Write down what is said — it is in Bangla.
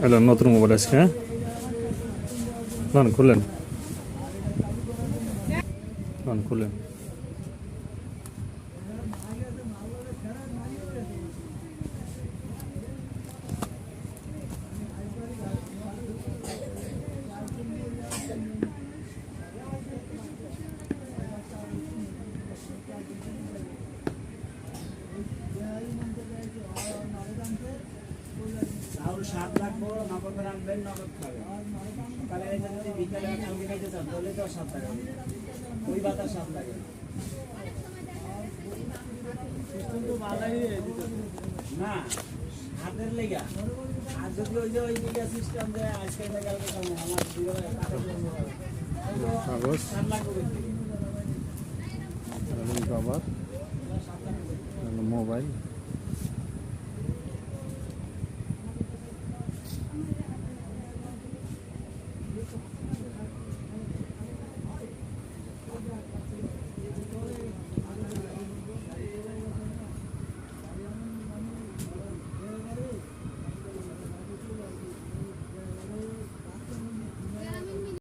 এলো নতুন মোবাইল আজকে। হ্যাঁ খুললেন খুললেন। সাত লাগবো, নগদ রাখবেন, নগদ খাবেন। সকালে এসে যদি বিকালে কালকে খাইতে চান তাহলে তো 7 টাকা, ওই বাতাস 7 লাগে না হাতের লেগা। আর যদি ওই যে ওই দিকে সিস্টেম দেয় আজকে কালকে খাবো আমার কাগজ 7 লাগবে মোবাইল